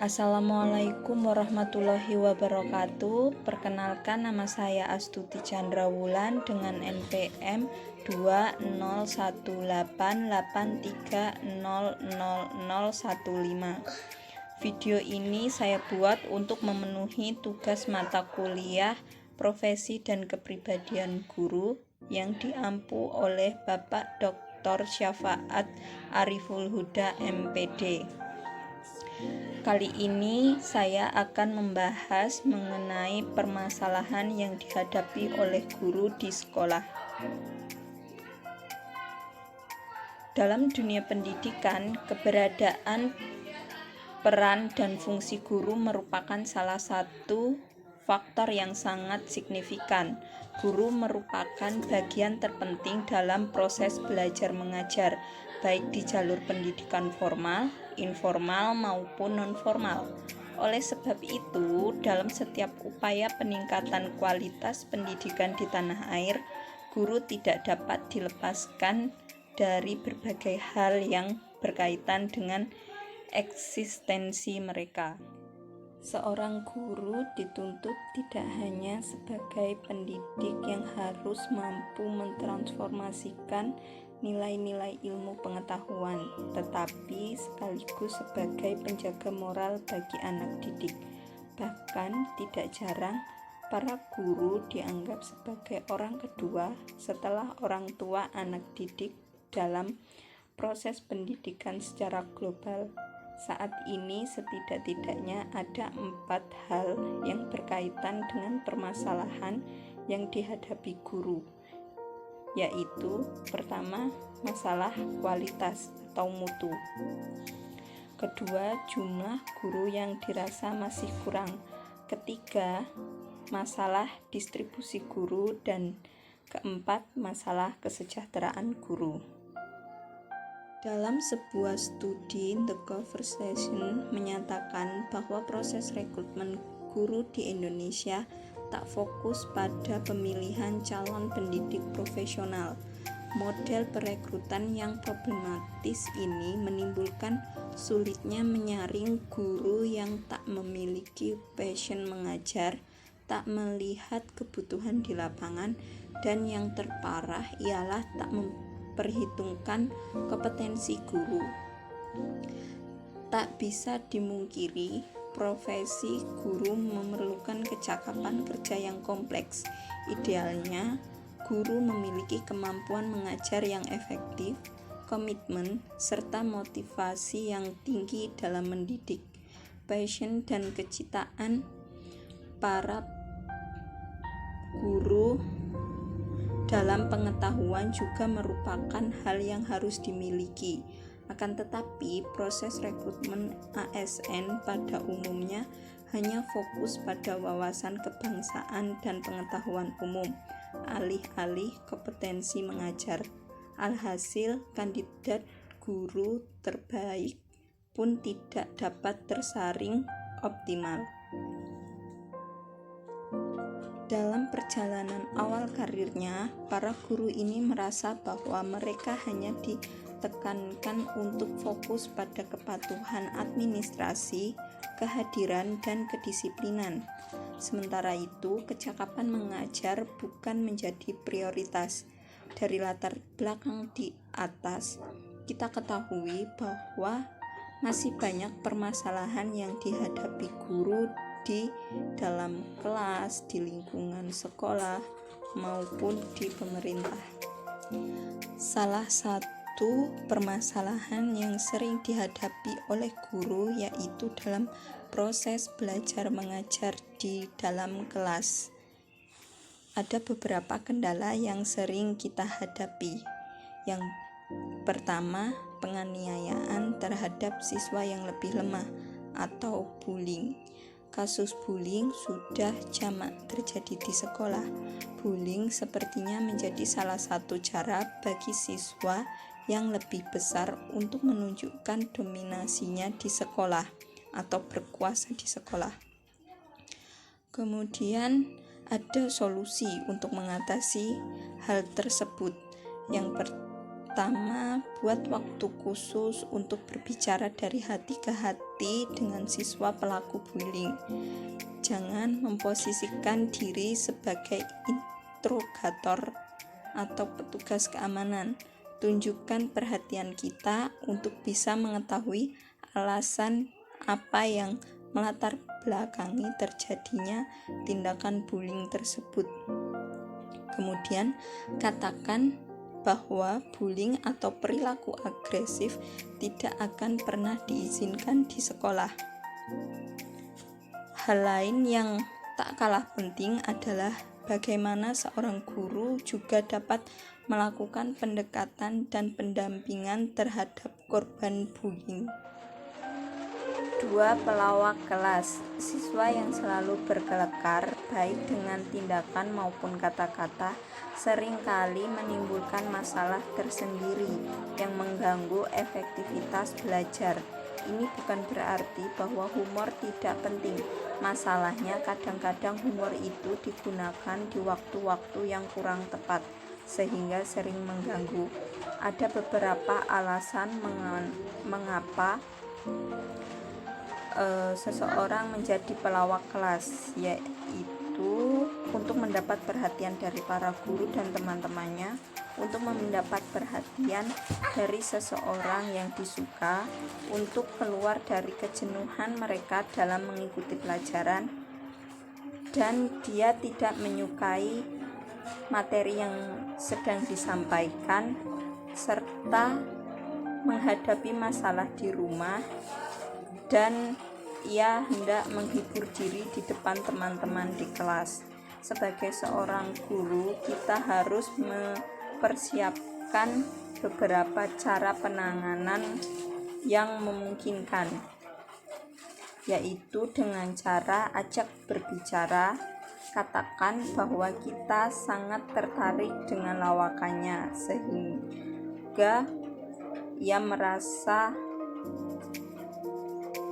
Assalamualaikum warahmatullahi wabarakatuh. Perkenalkan, nama saya Astuti Chandrawulan dengan NPM 201883000015. Video ini saya buat untuk memenuhi tugas mata kuliah Profesi dan Kepribadian Guru yang diampu oleh Bapak Dr. Syafaat Ariful Huda MPD. Kali ini saya akan membahas mengenai permasalahan yang dihadapi oleh guru di sekolah. Dalam dunia pendidikan, keberadaan, peran, dan fungsi guru merupakan salah satu faktor yang sangat signifikan. Guru merupakan bagian terpenting dalam proses belajar mengajar, baik di jalur pendidikan formal, informal, maupun non-formal. Oleh sebab itu, dalam setiap upaya peningkatan kualitas pendidikan di tanah air, guru tidak dapat dilepaskan dari berbagai hal yang berkaitan dengan eksistensi mereka. Seorang guru dituntut tidak hanya sebagai pendidik yang harus mampu mentransformasikan nilai-nilai ilmu pengetahuan, tetapi sekaligus sebagai penjaga moral bagi anak didik. Bahkan tidak jarang para guru dianggap sebagai orang kedua setelah orang tua anak didik dalam proses pendidikan secara global. Saat ini setidak-tidaknya ada 4 hal yang berkaitan dengan permasalahan yang dihadapi guru, yaitu pertama, masalah kualitas atau mutu. Kedua, jumlah guru yang dirasa masih kurang. Ketiga, masalah distribusi guru, dan keempat, masalah kesejahteraan guru. Dalam sebuah studi, The Conversation menyatakan bahwa proses rekrutmen guru di Indonesia tak fokus pada pemilihan calon pendidik profesional. Model perekrutan yang problematis ini menimbulkan sulitnya menyaring guru yang tak memiliki passion mengajar, tak melihat kebutuhan di lapangan, dan yang terparah ialah tak memperhitungkan kompetensi guru. Tak bisa dimungkiri, profesi guru memerlukan kecakapan kerja yang kompleks. Idealnya, guru memiliki kemampuan mengajar yang efektif, komitmen, serta motivasi yang tinggi dalam mendidik. Passion dan kecintaan para guru dalam pengetahuan juga merupakan hal yang harus dimiliki. Akan tetapi, proses rekrutmen ASN pada umumnya hanya fokus pada wawasan kebangsaan dan pengetahuan umum, alih-alih kompetensi mengajar. Alhasil, kandidat guru terbaik pun tidak dapat tersaring optimal. Dalam perjalanan awal karirnya, para guru ini merasa bahwa mereka hanya ditekankan untuk fokus pada kepatuhan administrasi, kehadiran, dan kedisiplinan. Sementara itu, kecakapan mengajar bukan menjadi prioritas. Dari latar belakang di atas, kita ketahui bahwa masih banyak permasalahan yang dihadapi guru di dalam kelas, di lingkungan sekolah, maupun di pemerintah. Salah satu permasalahan yang sering dihadapi oleh guru yaitu dalam proses belajar mengajar di dalam kelas. Ada beberapa kendala yang sering kita hadapi. Yang pertama, penganiayaan terhadap siswa yang lebih lemah atau bullying. Kasus bullying sudah jamak terjadi di sekolah. Bullying sepertinya menjadi salah satu cara bagi siswa yang lebih besar untuk menunjukkan dominasinya di sekolah atau berkuasa di sekolah. Kemudian ada solusi untuk mengatasi hal tersebut. Yang Pertama, buat waktu khusus untuk berbicara dari hati ke hati dengan siswa pelaku bullying. Jangan memposisikan diri sebagai interrogator atau petugas keamanan. Tunjukkan perhatian kita untuk bisa mengetahui alasan apa yang melatar belakangi terjadinya tindakan bullying tersebut. Kemudian, katakan bahwa bullying atau perilaku agresif tidak akan pernah diizinkan di sekolah. Hal lain yang tak kalah penting adalah bagaimana seorang guru juga dapat melakukan pendekatan dan pendampingan terhadap korban bullying. 2. Pelawak kelas. Siswa yang selalu berkelekar baik dengan tindakan maupun kata-kata seringkali menimbulkan masalah tersendiri yang mengganggu efektivitas belajar. Ini bukan berarti bahwa humor tidak penting. Masalahnya kadang-kadang humor itu digunakan di waktu-waktu yang kurang tepat sehingga sering mengganggu. Ada beberapa alasan mengapa seseorang menjadi pelawak kelas, yaitu untuk mendapat perhatian dari para guru dan teman-temannya, untuk mendapat perhatian dari seseorang yang disuka, untuk keluar dari kejenuhan mereka dalam mengikuti pelajaran, dan dia tidak menyukai materi yang sedang disampaikan, serta menghadapi masalah di rumah, dan ia hendak menghibur diri di depan teman-teman di kelas. Sebagai seorang guru, kita harus mempersiapkan beberapa cara penanganan yang memungkinkan, yaitu dengan cara ajak berbicara. Katakan bahwa kita sangat tertarik dengan lawakannya sehingga ia merasa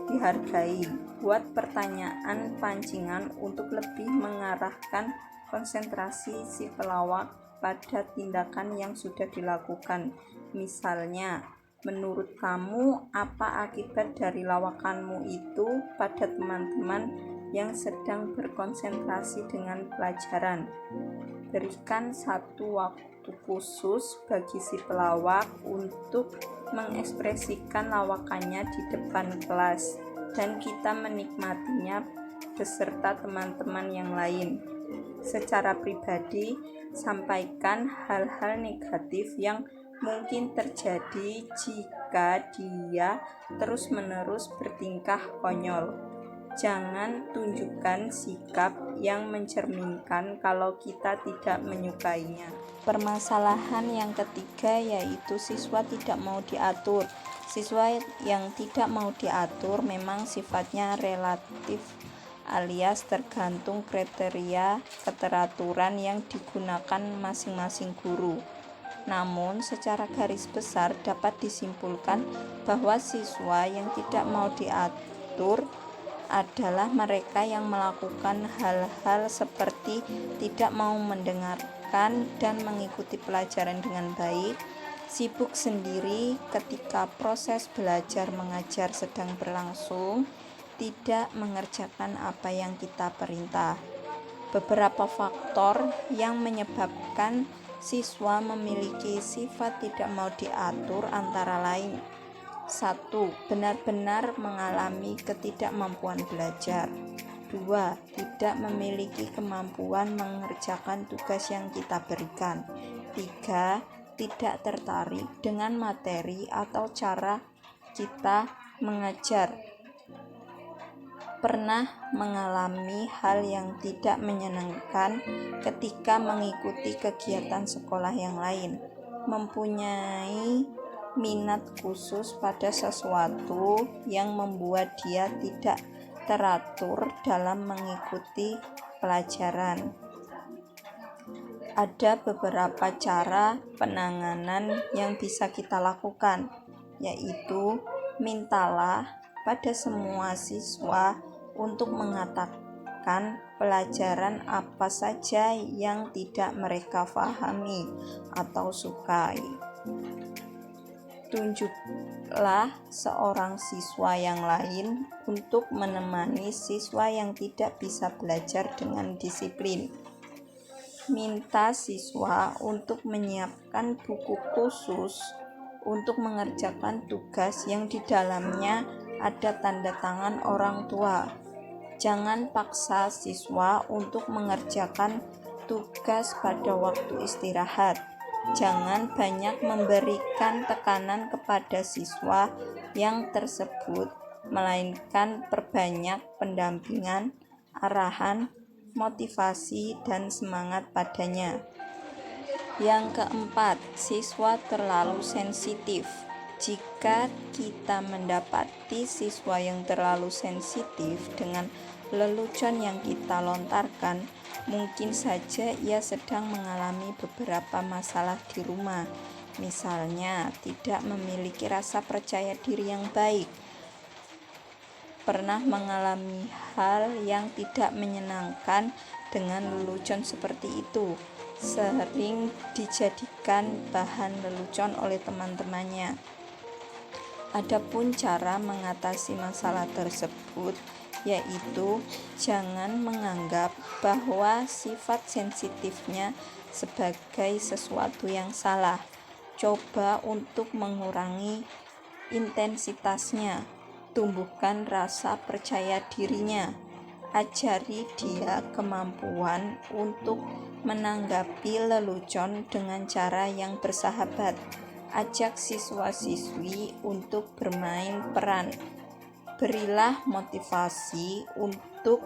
dihargai. Buat pertanyaan pancingan untuk lebih mengarahkan konsentrasi si pelawak pada tindakan yang sudah dilakukan. Misalnya, menurut kamu apa akibat dari lawakanmu itu pada teman-teman yang sedang berkonsentrasi dengan pelajaran? Berikan satu waktu khusus bagi si pelawak untuk mengekspresikan lawakannya di depan kelas, dan kita menikmatinya beserta teman-teman yang lain. Secara pribadi, sampaikan hal-hal negatif yang mungkin terjadi jika dia terus-menerus bertingkah konyol. Jangan tunjukkan sikap yang mencerminkan kalau kita tidak menyukainya. Permasalahan yang ketiga yaitu siswa tidak mau diatur. Siswa yang tidak mau diatur memang sifatnya relatif alias tergantung kriteria keteraturan yang digunakan masing-masing guru. Namun, secara garis besar dapat disimpulkan bahwa siswa yang tidak mau diatur adalah mereka yang melakukan hal-hal seperti tidak mau mendengarkan dan mengikuti pelajaran dengan baik, sibuk sendiri ketika proses belajar mengajar sedang berlangsung, tidak mengerjakan apa yang kita perintah. Beberapa faktor yang menyebabkan siswa memiliki sifat tidak mau diatur antara lain: 1. Benar-benar mengalami ketidakmampuan belajar. 2. Tidak memiliki kemampuan mengerjakan tugas yang kita berikan. 3. Tidak tertarik dengan materi atau cara kita mengajar. Pernah mengalami hal yang tidak menyenangkan ketika mengikuti kegiatan sekolah yang lain. Mempunyai minat khusus pada sesuatu yang membuat dia tidak teratur dalam mengikuti pelajaran. Ada beberapa cara penanganan yang bisa kita lakukan, yaitu mintalah pada semua siswa untuk mengatakan pelajaran apa saja yang tidak mereka pahami atau sukai. Tunjuklah seorang siswa yang lain untuk menemani siswa yang tidak bisa belajar dengan disiplin. Minta siswa untuk menyiapkan buku khusus untuk mengerjakan tugas yang di dalamnya ada tanda tangan orang tua. Jangan paksa siswa untuk mengerjakan tugas pada waktu istirahat. Jangan banyak memberikan tekanan kepada siswa yang tersebut, melainkan perbanyak pendampingan, arahan, motivasi, dan semangat padanya. Yang keempat, siswa terlalu sensitif. Jika kita mendapati siswa yang terlalu sensitif dengan lelucon yang kita lontarkan, mungkin saja ia sedang mengalami beberapa masalah di rumah. Misalnya, tidak memiliki rasa percaya diri yang baik, pernah mengalami hal yang tidak menyenangkan dengan lelucon seperti itu, sering dijadikan bahan lelucon oleh teman-temannya. Adapun cara mengatasi masalah tersebut yaitu jangan menganggap bahwa sifat sensitifnya sebagai sesuatu yang salah. Coba untuk mengurangi intensitasnya, tumbuhkan rasa percaya dirinya, ajari dia kemampuan untuk menanggapi lelucon dengan cara yang bersahabat. Ajak siswa-siswi untuk bermain peran. Berilah motivasi untuk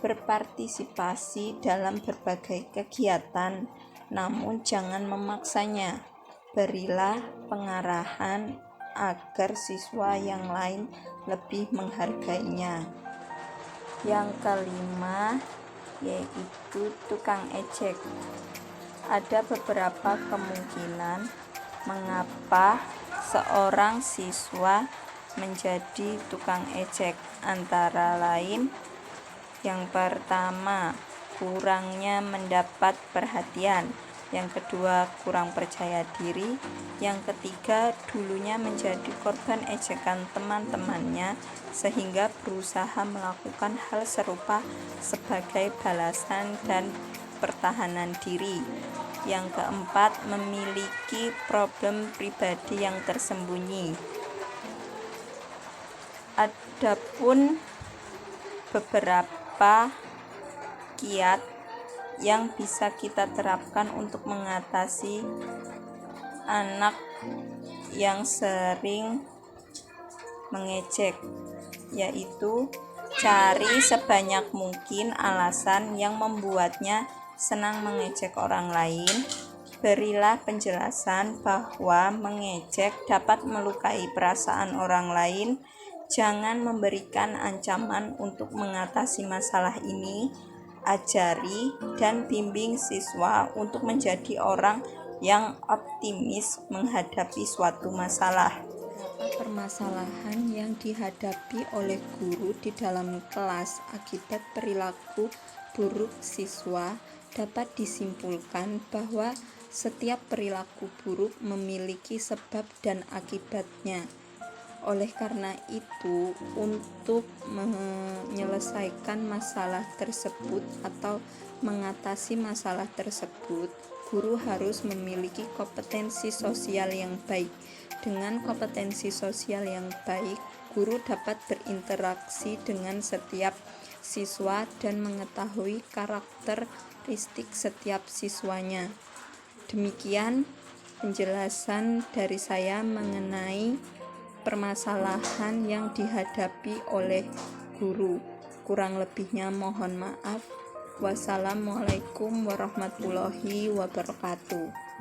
berpartisipasi dalam berbagai kegiatan, namun jangan memaksanya. Berilah pengarahan agar siswa yang lain lebih menghargainya. Yang kelima, yaitu tukang ejek. Ada beberapa kemungkinan mengapa seorang siswa menjadi tukang ejek, antara lain yang pertama, kurangnya mendapat perhatian. Yang kedua, kurang percaya diri. Yang ketiga, dulunya menjadi korban ejekan teman-temannya sehingga berusaha melakukan hal serupa sebagai balasan dan pertahanan diri. Yang keempat, memiliki problem pribadi yang tersembunyi. Adapun beberapa kiat yang bisa kita terapkan untuk mengatasi anak yang sering mengejek, yaitu cari sebanyak mungkin alasan yang membuatnya senang mengejek orang lain. Berilah penjelasan bahwa mengejek dapat melukai perasaan orang lain. Jangan memberikan ancaman untuk mengatasi masalah ini. Ajari dan bimbing siswa untuk menjadi orang yang optimis menghadapi suatu masalah. Permasalahan yang dihadapi oleh guru di dalam kelas akibat perilaku buruk siswa dapat disimpulkan bahwa setiap perilaku buruk memiliki sebab dan akibatnya. Oleh karena itu, untuk menyelesaikan masalah tersebut atau mengatasi masalah tersebut, guru harus memiliki kompetensi sosial yang baik. Dengan kompetensi sosial yang baik, guru dapat berinteraksi dengan setiap siswa dan mengetahui karakteristik setiap siswanya. Demikian penjelasan dari saya mengenai permasalahan yang dihadapi oleh guru. Kurang lebihnya mohon maaf. Wassalamualaikum warahmatullahi wabarakatuh.